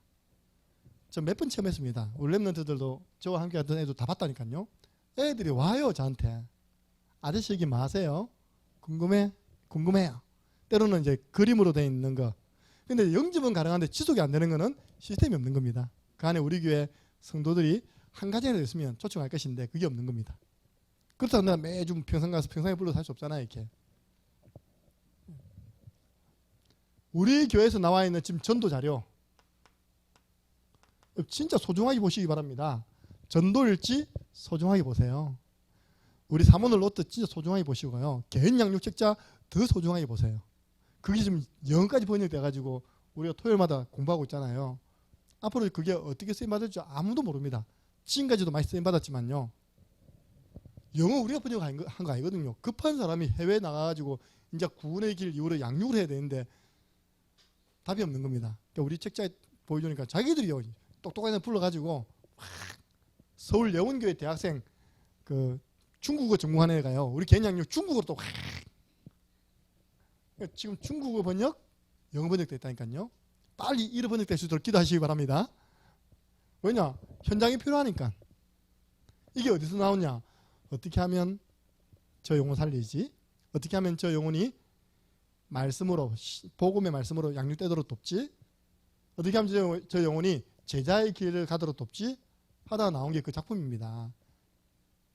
저 몇 번 체험했습니다. 우리 랩런트들도 저와 함께 하던 애들 다 봤다니까요. 애들이 와요 저한테. 아저씨 여기 뭐 하세요? 궁금해요. 때로는 이제 그림으로 되어 있는 거. 근데 영접은 가능한데 지속이 안 되는 거는 시스템이 없는 겁니다. 그 안에 우리 교회 성도들이 한 가지라도 있으면 초청할 것인데 그게 없는 겁니다. 그렇다고 내가 매주 평상 가서 평상에 불러서 할 수 없잖아요. 이렇게. 우리 교회에서 나와 있는 지금 전도 자료 진짜 소중하게 보시기 바랍니다. 전도일지 소중하게 보세요. 우리 사문을 놓듯 진짜 소중하게 보시고요. 개인 양육 책자 더 소중하게 보세요. 그게 지금 영어까지 번역돼가지고 우리가 토요일마다 공부하고 있잖아요. 앞으로 그게 어떻게 쓰임받을지 아무도 모릅니다. 지금까지도 많이 쓰임받았지만요. 영어 우리가 번역한 거 아니거든요. 급한 사람이 해외에 나가가지고 이제 구원의 길 이후로 양육을 해야 되는데 답이 없는 겁니다. 그러니까 우리 책자에 보여주니까 자기들이요. 똑똑한 애 불러가지고 서울 예원교회 대학생 그 중국어 전공하는 애가요. 우리 개인 양육 중국어로 또 지금 중국어 번역, 영어 번역 됐다니까요. 빨리 이로 번역될 수 있도록 기도하시기 바랍니다. 왜냐? 현장이 필요하니까. 이게 어디서 나오냐? 어떻게 하면 저 영혼 살리지? 어떻게 하면 저 영혼이 말씀으로, 복음의 말씀으로 양육되도록 돕지? 어떻게 하면 저 영혼이 제자의 길을 가도록 돕지? 하다가 나온 게 그 작품입니다.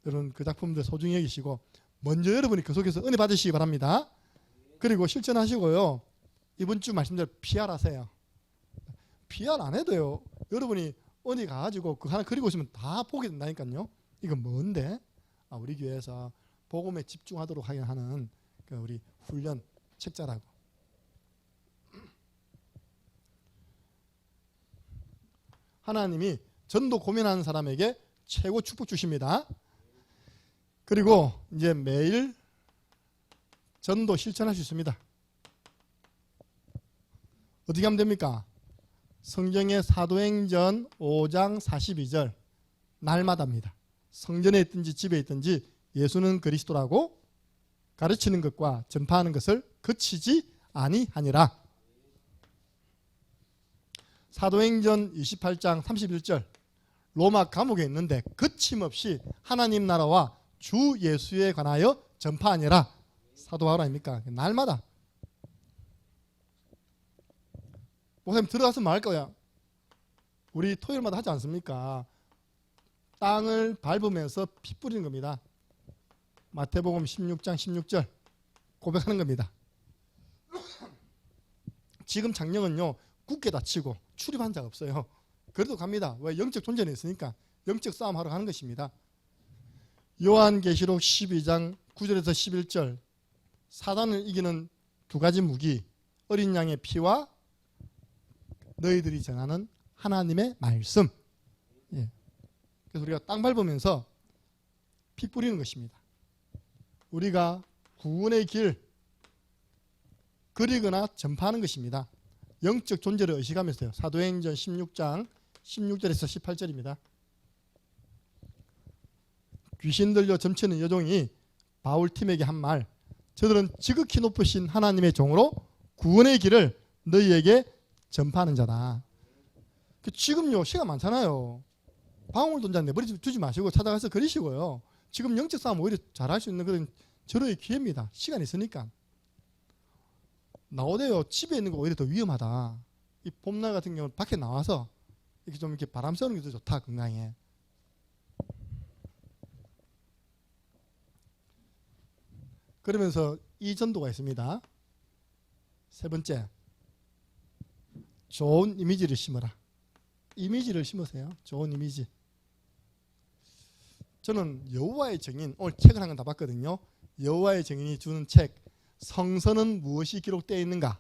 여러분 그 작품들 소중히 여기시고 먼저 여러분이 그 속에서 은혜 받으시기 바랍니다. 그리고 실천하시고요. 이번 주 말씀대로 PR 하세요. PR 안 해도요. 여러분이 어디 가가지고 그 하나 그리고 있으면 다 보게 된다니까요. 이건 뭔데? 우리 교회에서 복음에 집중하도록 하게 하는 그 우리 훈련 책자라고. 하나님이 전도 고민하는 사람에게 최고 축복 주십니다. 그리고 이제 매일 전도 실천할 수 있습니다. 어떻게 하면 됩니까? 성경의 사도행전 5장 42절 날마다입니다. 성전에 있든지 집에 있든지 예수는 그리스도라고 가르치는 것과 전파하는 것을 그치지 아니하니라. 사도행전 28장 31절 로마 감옥에 있는데 거침없이 하나님 나라와 주 예수에 관하여 전파하니라. 사도 바울 아닙니까? 날마다. 목사님 들어가서 말할 거야. 우리 토요일마다 하지 않습니까? 땅을 밟으면서 피 뿌리는 겁니다. 마태복음 16장 16절 고백하는 겁니다. 지금 장령은요 굳게 다치고 출입한 자가 없어요. 그래도 갑니다. 왜? 영적 존재는 있으니까 영적 싸움 하러 가는 것입니다. 요한계시록 12장 9절에서 11절 사단을 이기는 두 가지 무기 어린 양의 피와 너희들이 전하는 하나님의 말씀. 예. 그래서 우리가 땅 밟으면서 피 뿌리는 것입니다. 우리가 구원의 길 그리거나 전파하는 것입니다. 영적 존재를 의식하면서요. 사도행전 16장 16절에서 18절입니다. 귀신 들려 점치는 여종이 바울팀에게 한 말, 저들은 지극히 높으신 하나님의 종으로 구원의 길을 너희에게 전파하는 자다. 지금요 시간 많잖아요. 방울 돈장 내버려 두지 마시고 찾아가서 그리시고요. 지금 영적 싸움 오히려 잘할 수 있는 그런 절호의 기회입니다. 시간이 있으니까. 나오대요. 집에 있는 거 오히려 더 위험하다. 이 봄날 같은 경우는 밖에 나와서 이렇게 좀 이렇게 바람 쐬는 게 더 좋다, 건강에. 그러면서 이 전도가 있습니다. 세 번째, 좋은 이미지를 심어라. 이미지를 심으세요. 좋은 이미지. 저는 여호와의 증인, 오늘 책을 한 권 다 봤거든요. 여호와의 증인이 주는 책, 성서는 무엇이 기록되어 있는가.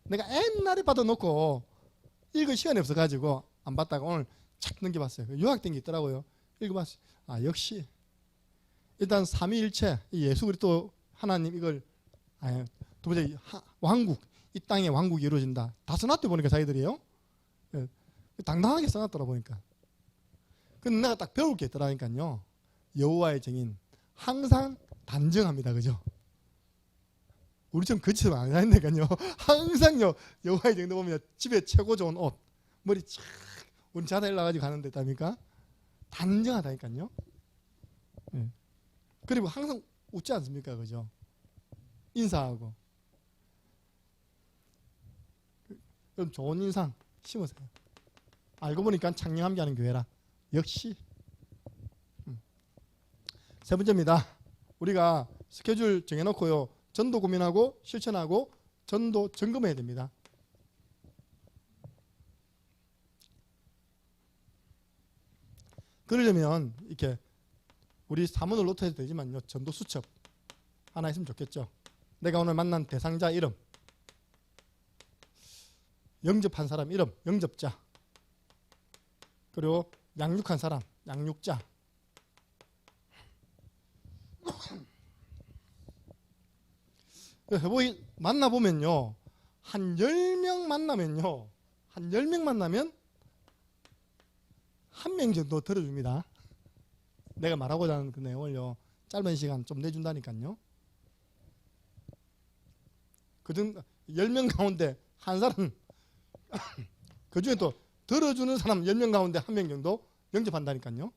내가 옛날에 받아놓고 읽을 시간이 없어가지고 안 봤다가 오늘 착 넘겨봤어요. 요약된 게 있더라고요. 읽어봤어요. 역시 일단 삼위일체 예수 그리스도 하나님 이걸 두 번째 왕국, 이 땅에 왕국이 이루어진다. 다 써놨대 보니까 자기들이요. 당당하게 써놨더라 보니까. 근데 내가 딱 배울 게 있더라니까요. 여호와의 증인 항상 단정합니다. 그죠? 우리처럼 거치면 안 하니까요. 항상요 여호와의 증인 보면 집에 최고 좋은 옷, 머리 착 우리 자다 일어나가지고 가는데 답니까? 단정하다니까요. 그리고 항상 웃지 않습니까? 그죠? 인사하고. 그럼 좋은 인상 심으세요. 알고 보니까 창녕함께 하는 교회라. 역시. 세 번째입니다. 우리가 스케줄 정해놓고요. 전도 고민하고 실천하고 전도 점검해야 됩니다. 그러려면 이렇게 우리 사문을 놓쳐도 되지만요. 전도 수첩 하나 있으면 좋겠죠. 내가 오늘 만난 대상자 이름, 영접한 사람 이름, 영접자, 그리고 양육한 사람, 양육자. 해보기 만나보면요. 한 10명 만나면요. 한 10명 만나면 한 명 정도 들어줍니다. 내가 말하고자 하는 그 내용을요. 짧은 시간 좀 내준다니까요. 그중 10명 가운데 한 사람 그 중에 또 들어주는 사람 10명 가운데 한 명 정도 영접한다니까요.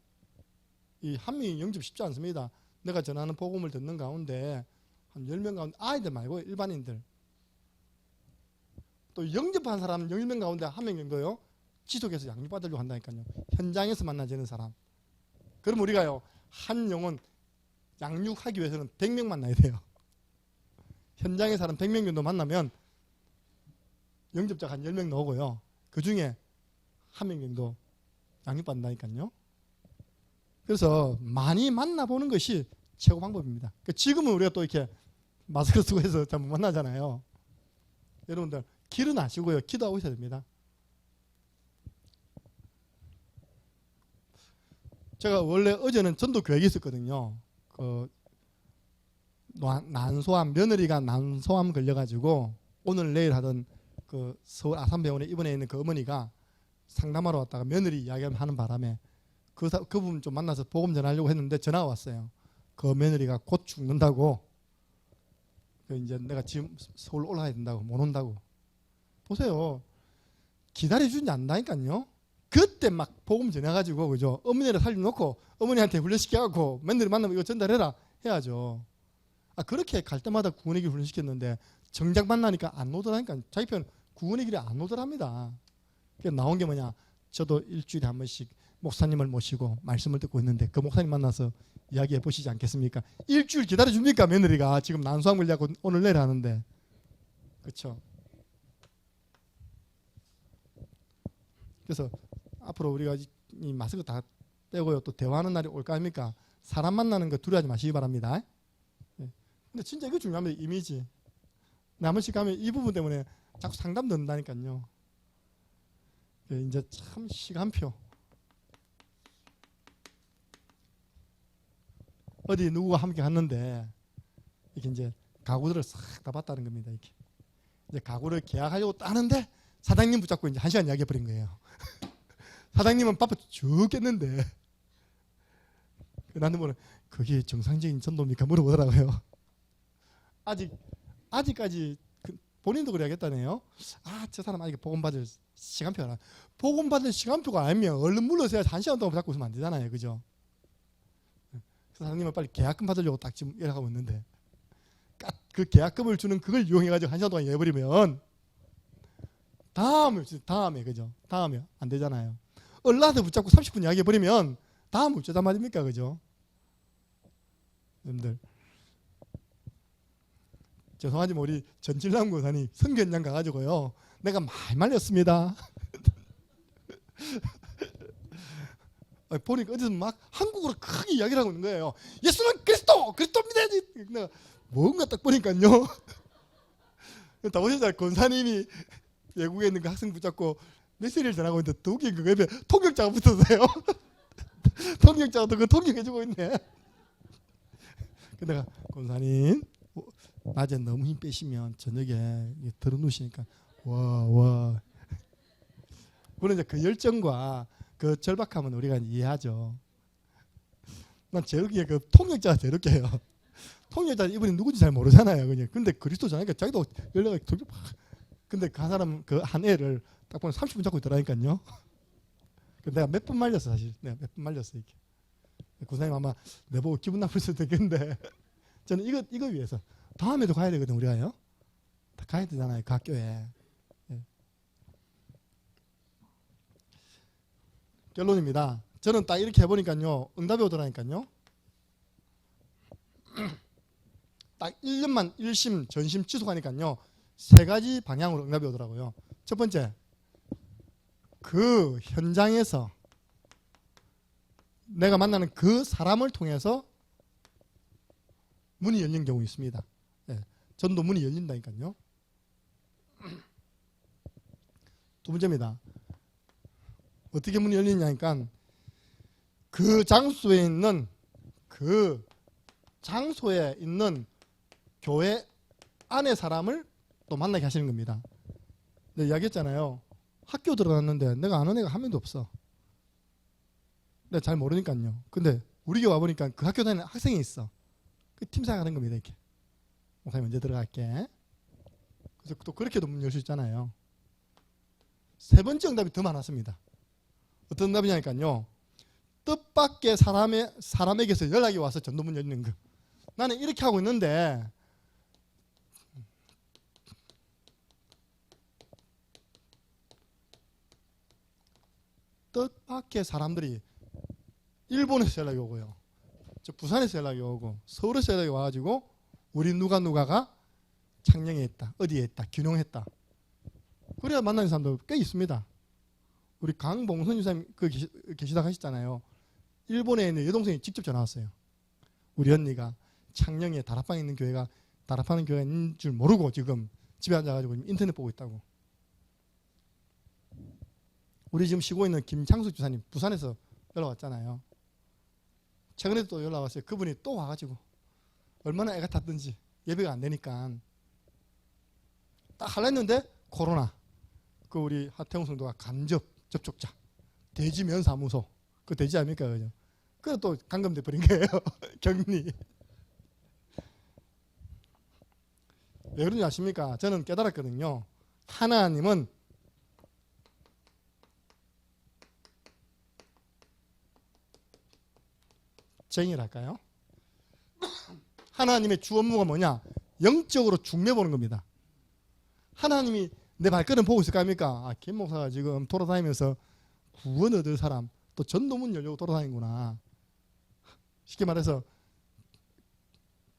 이 한 명이 영접 쉽지 않습니다. 내가 전하는 복음을 듣는 가운데 한 10명 가운데 아이들 말고 일반인들, 또 영접한 사람 10명 가운데 한 명 정도요 지속해서 양육받으려고 한다니까요. 현장에서 만나지는 사람. 그럼 우리가요 한 영혼 양육하기 위해서는 100명 만나야 돼요. 현장의 사람 100명 정도 만나면 영접자가 한 10명 나오고요. 그 중에 한 명 정도 양육받는다니까요. 그래서 많이 만나보는 것이 최고 방법입니다. 지금은 우리가 또 이렇게 마스크 쓰고 해서 잘 못 만나잖아요. 여러분들 길은 아시고요. 기도하고 있어야 됩니다. 제가 원래 어제는 전도 교육이 있었거든요. 그 난소암, 며느리가 난소암 걸려가지고 오늘 내일 하던 그 서울 아산병원에 입원해 있는 그 어머니가 상담하러 왔다가 며느리 이야기하는 바람에 그분 좀 만나서 복음 전하려고 했는데 전화가 왔어요. 그 며느리가 곧 죽는다고. 이제 내가 지금 서울 올라가야 된다고 못 온다고. 보세요. 기다려주지 않는다니까요. 그때 막 복음 전해가지고 그죠. 어머니를 살려놓고 어머니한테 훈련시켜갖고 며느리 만나면 이거 전달해라 해야죠. 그렇게 갈 때마다 구원의 길 훈련시켰는데 정작 만나니까 안 오더라니까. 자기 편 구원의 길에 안 오더랍니다. 그래서 나온 게 뭐냐. 저도 일주일에 한 번씩 목사님을 모시고 말씀을 듣고 있는데 그 목사님 만나서 이야기해 보시지 않겠습니까? 일주일 기다려 줍니까? 며느리가 지금 난소암 걸려고 오늘 내일 하는데. 그렇죠? 그래서 앞으로 우리가 이 마스크 다 떼고요. 또 대화하는 날이 올까 합니까? 사람 만나는 거 두려워하지 마시기 바랍니다. 근데 진짜 이거 중요합니다. 이미지. 한 번씩 가면 이 부분 때문에 자꾸 상담 듣는다니까요. 이제 참 시간표. 어디 누구와 함께 갔는데 이렇게 이제 가구들을 싹 다 봤다는 겁니다. 이렇게 이제 가구를 계약하려고 따는데 사장님 붙잡고 이제 1시간 이야기해 버린 거예요. 사장님은 바빠 죽겠는데 나는 뭐는 그게 정상적인 전도입니까 물어보더라고요. 아직까지 본인도 그래야겠다네요. 저 사람 아직 복음받을 시간표가 나. 복음받을 시간표가 아니면 얼른 물러서야 1시간 동안 붙잡고 있으면 안 되잖아요. 그죠? 사장님은 빨리 계약금 받으려고 딱 지금 이러고 있는데 그 계약금을 주는 그걸 이용해가지고 1시간 동안 얘기해버리면 다음에 그죠? 다음에 안 되잖아요. 얼라서 붙잡고 30분 이야기해버리면 다음 어쩌단 말입니까? 그죠? 여러분들 죄송하지만 우리 전칠남 고사님 선교현장 가가지고요 내가 많이 말렸습니다. 보니까 어디서 막 한국어로 크게 이야기를 하고 있는 거예요. 예수는 그리스도입니다. 내가 뭔가 딱 보니까요. 다 보셨잖아요. 권사님이 외국에 있는 그 학생 붙잡고 메시지를 전하고 있는데 독일 그 옆에 통역자가 붙었어요. 통역자가 그 통역해주고 있네. 내가 권사님 낮에 너무 힘 빼시면 저녁에 들어누시니까 와. 그런 이제 그 열정과 그 절박함은 우리가 이해하죠. 난 제일 웃기게 그 통역자가 제일 웃겨요. 통역자 이분이 누군지 잘 모르잖아요. 그냥. 근데 그리스도잖아요. 자기도 연락이 근데 그 사람 그 한 애를 딱 보면 30분 잡고 있더라니까요. 내가 몇 분 말렸어 사실. 내가 몇 분 말렸어 이렇게. 고사님 아마 내보고 기분 나쁠 수도 있겠는데 저는 이거 위해서 다음에도 가야 되거든 우리가요. 다 가야 되잖아요 그 학교에. 결론입니다. 저는 딱 이렇게 해보니까요 응답이 오더라니까요. 딱 1년만 1심 전심 취소하니까요 3가지 방향으로 응답이 오더라고요. 첫 번째, 그 현장에서 내가 만나는 그 사람을 통해서 문이 열린 경우 있습니다. 전도 문이 열린다니까요. 두 번째입니다. 어떻게 문이 열리냐니까 그 장소에 있는 교회 안의 사람을 또 만나게 하시는 겁니다. 내가 이야기했잖아요. 학교 들어갔는데 내가 아는 애가 한 명도 없어. 내가 잘 모르니까요. 근데 우리 교회 와보니까 그 학교 다니는 학생이 있어. 그 팀사가 하는 겁니다. 이렇게. 목사님 언제 들어갈게. 그래서 또 그렇게도 문 열 수 있잖아요. 세 번째 응답이 더 많았습니다. 어떤 응답이냐니까요. 뜻밖의 사람에게서 연락이 와서 전도문 열리는 거. 나는 이렇게 하고 있는데 뜻밖의 사람들이 일본에서 연락이 오고요, 저 부산에서 연락이 오고, 서울에서 연락이 와가지고 우리 누가가 창녕에 있다, 어디에 있다, 귀농했다. 그래야 만나는 사람도 꽤 있습니다. 우리 강봉선 유사님 계시다가 하셨잖아요. 일본에 있는 여동생이 직접 전화 왔어요. 우리 언니가 창녕에 다락방에 있는 교회가 다락방에 교회가 있는 줄 모르고 지금 집에 앉아가지고 인터넷 보고 있다고. 우리 지금 쉬고 있는 김창숙 주사님 부산에서 연락 왔잖아요. 최근에도 또 연락 왔어요. 그분이 또 와가지고 얼마나 애가 탔든지 예배가 안 되니까 딱 하려 했는데 코로나, 그 우리 하태웅 성도가 간접 접촉자 돼지면사무소, 그 돼지 아닙니까, 그죠? 그래 또 감금돼 버린 거예요. 격리. 왜 그런지 아십니까? 저는 깨달았거든요. 하나님은 쟁이랄까요? 하나님의 주 업무가 뭐냐? 영적으로 중매보는 겁니다. 하나님이 내 발걸음 보고 있을 거 아닙니까? 아, 김 목사가 지금 돌아다니면서 구원 얻을 사람, 또 전도문 열려고 돌아다니는구나. 쉽게 말해서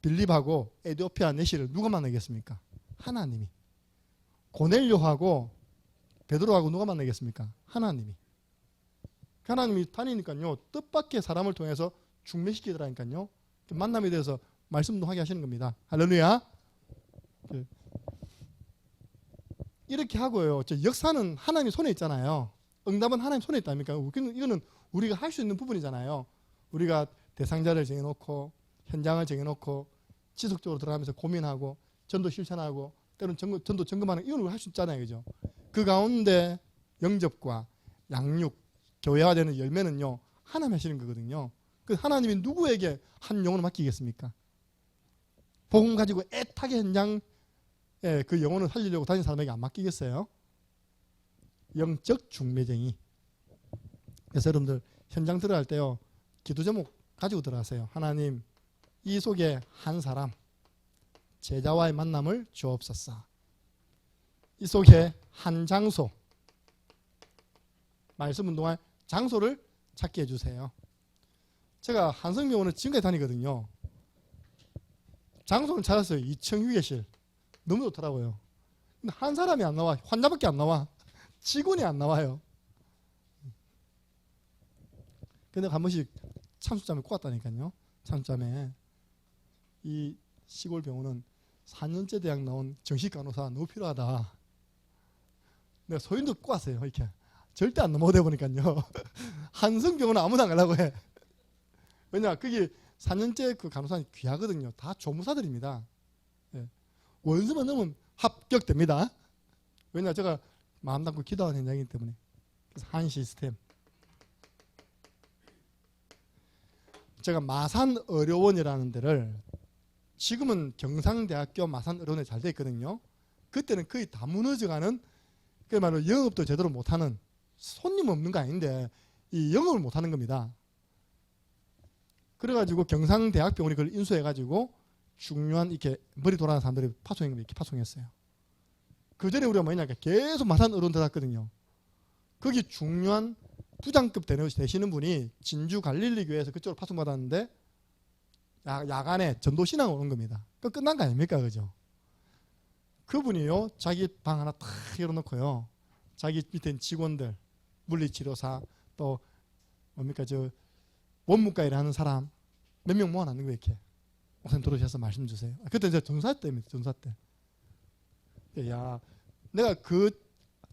빌립하고 에디오피아 내시를 누가 만나겠습니까? 하나님이. 고넬료하고 베드로하고 누가 만나겠습니까? 하나님이. 하나님이 다니니까요, 뜻밖의 사람을 통해서 중매시키더라니까요. 만남에 대해서 말씀도 하게 하시는 겁니다. 할렐루야. 이렇게 하고요, 저 역사는 하나님 손에 있잖아요. 응답은 하나님 손에 있다니까. 이거는 우리가 할 수 있는 부분이잖아요. 우리가 대상자를 정해놓고 현장을 정해놓고 지속적으로 들어가면서 고민하고 전도 실천하고 때로는 전도 점검하는, 이건 우리가 할 수 있잖아요, 그죠? 그 가운데 영접과 양육, 교회화되는 열매는요, 하나님 하시는 거거든요. 그 하나님이 누구에게 한 영혼을 맡기겠습니까? 복음 가지고 애타게 현장 그 영혼을 살리려고 다니는 사람에게 안 맡기겠어요? 영적 중매쟁이. 그래서 여러분들 현장 들어갈 때요, 기도 제목 가지고 들어가세요. 하나님, 이 속에 한 사람 제자와의 만남을 주옵소서. 이 속에 한 장소, 말씀 운동할 장소를 찾게 해주세요. 제가 한성병원을 지금까지 다니거든요. 장소를 찾았어요. 2층 휴게실. 너무 좋더라고요. 근데 한 사람이 안 나와. 환자밖에 안 나와. 직원이 안 나와요. 근데 한 번씩 참수잠에 꼬았다니까요. 참수잠에. 이 시골 병원은 4년제 대학 나온 정식 간호사 너무 필요하다. 내가 소인도 꼬았어요. 이렇게. 절대 안 넘어오다 보니까요. 한성병원은 아무도 안 가려고 해. 왜냐, 그게 4년제 그 간호사는 귀하거든요. 다 조무사들입니다. 예. 원서만 넣으면 합격됩니다. 왜냐, 제가 마음 담고 기도하는 현장이기 때문에. 그래서 한 시스템. 제가 마산의료원이라는 데를, 지금은 경상대학교 마산의료원에 잘 돼 있거든요. 그때는 거의 다 무너져가는, 그야말로 영업도 제대로 못하는, 손님 없는 거 아닌데 이 영업을 못하는 겁니다. 그래가지고 경상대학병원이 그걸 인수해가지고 중요한 이렇게 머리 돌아가는 사람들이 파송인 거 이렇게 파송했어요. 그 전에 우리가 뭐냐, 계속 마산의료원 들어갔거든요. 거기 중요한 부장급 되시는 분이 진주 갈릴리 교회에서 그쪽으로 파송받았는데 야간에 전도신앙 오는 겁니다. 그 끝난 거 아닙니까, 그죠? 그분이요, 자기 방 하나 탁 열어놓고요, 자기 밑에 직원들, 물리치료사, 또 뭡니까, 저 원무과 일하는 사람 몇 명 모아놨는 거예요. 이렇게 목사님 들어오셔서 말씀 주세요. 그때 이제 전사 때입니다. 전사 때. 야, 내가 그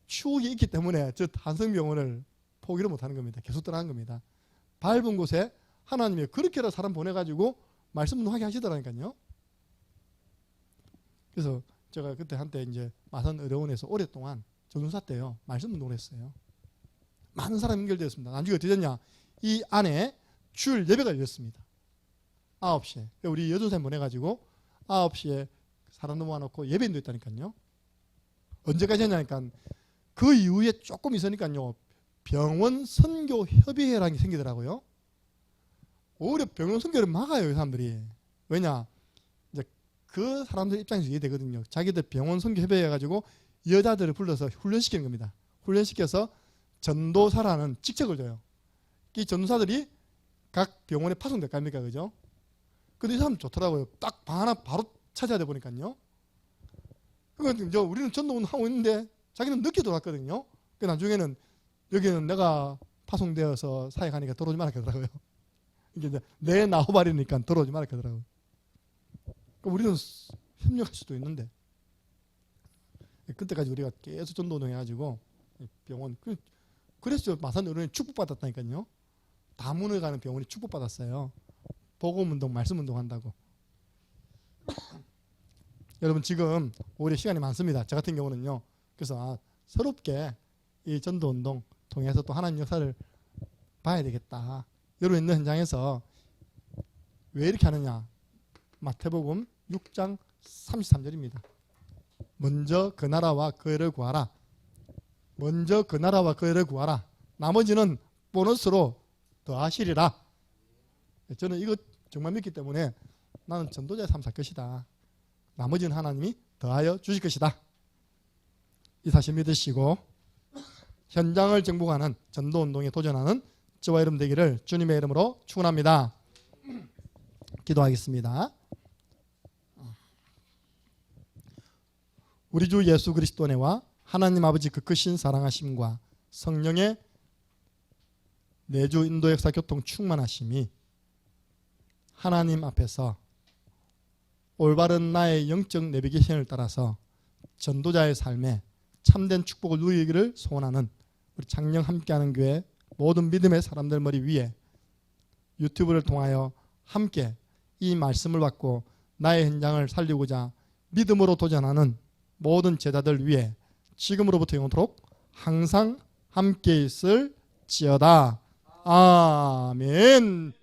추억이 있기 때문에 저 한성병원을 포기를 못하는 겁니다. 계속 들어간 겁니다. 밟은 곳에 하나님이 그렇게라도 사람 보내가지고 말씀도 하게 하시더라니까요. 그래서 제가 그때 한때 이제 마산의료원에서 오랫동안 전사 때요, 말씀 운동을 했어요. 많은 사람이 연결되었습니다. 나중에 어떻게 됐냐, 이 안에 주일 예배가 열렸습니다. 9시에. 우리 여전생 보내가지고 9시에 사람 모아놓고 예배인도 했다니까요. 언제까지 했냐니까, 그 이후에 조금 있으니까요, 병원 선교 협의회라는 게 생기더라고요. 오히려 병원 선교를 막아요, 이 사람들이. 왜냐? 이제 그 사람들 입장에서 이해되거든요. 자기들 병원 선교 협의해가지고 여자들을 불러서 훈련시키는 겁니다. 훈련시켜서 전도사라는 직책을 줘요. 이 전도사들이 각 병원에 파송될 거 아닙니까, 그죠? 근데 이 사람 좋더라고요. 딱 방 하나 바로 찾아야 돼 보니까요. 그러니까 이제 우리는 전도운 하고 있는데 자기는 늦게 돌아왔거든요. 그 나중에는 여기는 내가 파송되어서 사역하니까 들어오지 말라 그러더라고요. 이게 이제 내 나호발이니까 들어오지 말라 그러더라고요. 그러니까 우리는 협력할 수도 있는데 그때까지 우리가 계속 전도운동 해가지고 병원 그래서 마산 어른이 축복받았다니까요. 다문을 가는 병원이 축복받았어요. 복음운동, 말씀운동 한다고. 여러분 지금 오히려 시간이 많습니다. 저 같은 경우는요. 그래서 새롭게 이 전도운동 통해서 또 하나님 역사를 봐야 되겠다. 여러분 있는 현장에서 왜 이렇게 하느냐. 마태복음 6장 33절입니다. 먼저 그 나라와 그 의를 구하라. 먼저 그 나라와 그 의를 구하라. 나머지는 보너스로 더하시리라. 저는 이거 정말 믿기 때문에 나는 전도자의 삶 살 것이다. 나머지는 하나님이 더하여 주실 것이다. 이 사실 믿으시고 현장을 정복하는 전도운동에 도전하는 저와 여러분 되기를 주님의 이름으로 축원합니다. 기도하겠습니다. 우리 주 예수 그리스도 은혜와 하나님 아버지 그 크신 사랑하심과 성령의 내주 인도 역사 교통 충만하심이 하나님 앞에서 올바른 나의 영적 내비게이션을 따라서 전도자의 삶에 참된 축복을 누리기를 소원하는 우리 창녕 함께하는 교회 모든 믿음의 사람들 머리 위에 유튜브를 통하여 함께 이 말씀을 받고 나의 현장을 살리고자 믿음으로 도전하는 모든 제자들 위에 지금으로부터 영원토록 항상 함께 있을지어다. 아멘.